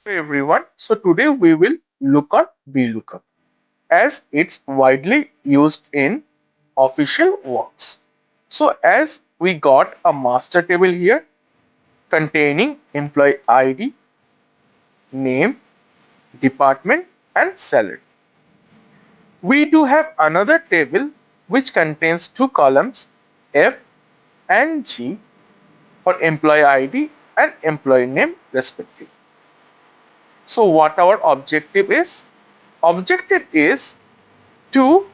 everyone, so today we will look at VLOOKUP as it's widely used in official works. So as we got a master table here containing employee ID, name, department and salary. We do have another table which contains two columns F and G for employee ID and employee name respectively. So what our objective is? Objective is to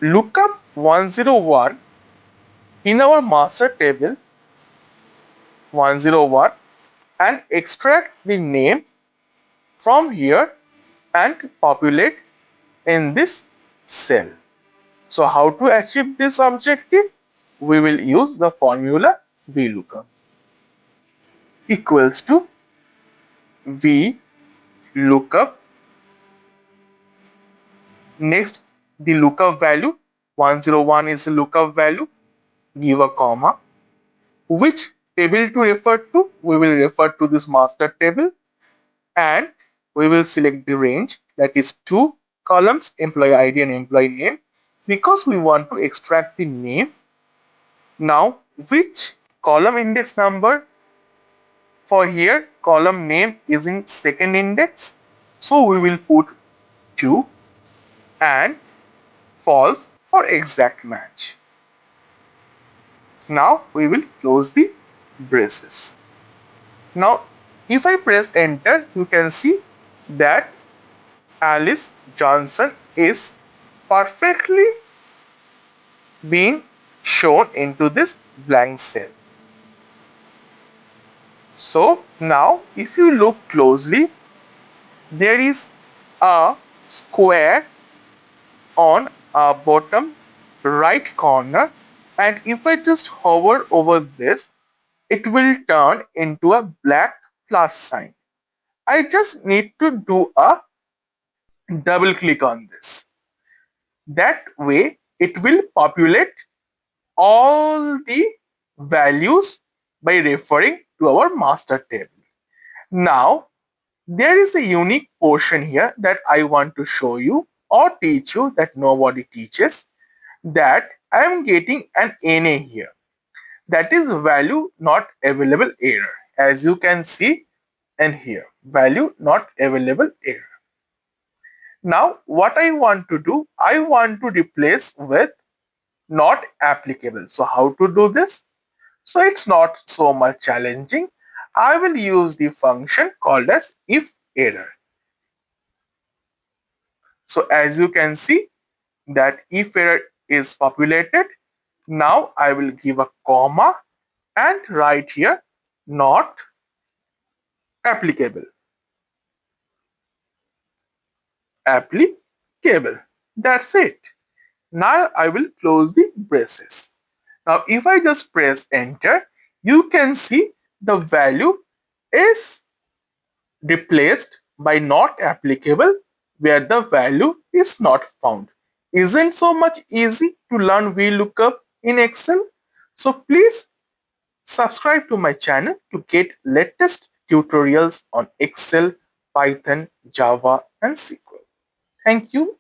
look up 101 in our master table 101 and extract the name from here and populate in this cell. So how to achieve this objective? We will use the formula VLOOKUP equals to VLOOKUP. Next, the lookup value 101 is the lookup value. Give a comma. Which table to refer to? We will refer to this master table and we will select the range, that is two columns employee ID and employee name, because we want to extract the name. Now which column index number? For here column name is in second index, so we will put 2 and false for exact match. Now we will close the braces. Now if I press enter, you can see that Alice Johnson is perfectly being shown into this blank cell. So now if you look closely, there is a square on a bottom right corner, and if I just hover over this, it will turn into a black plus sign. I just need to do a double click on this. That way it will populate all the values by referring to our master table. Now there is a unique portion here that I want to show you or teach you that nobody teaches, that I am getting an NA here, that is value not available error, as you can see in here, value not available error. Now what I want to do, I want to replace with not applicable. So how to do this? So it's not so much challenging. I will use the function called as if error. So as you can see that if error is populated, now I will give a comma and write here not applicable. Applicable. That's it. Now I will close the braces. Now if I just press enter, you can see the value is replaced by not applicable where the value is not found. Isn't so much easy to learn VLOOKUP in Excel? So please subscribe to my channel to get latest tutorials on Excel, Python, Java and SQL. Thank you.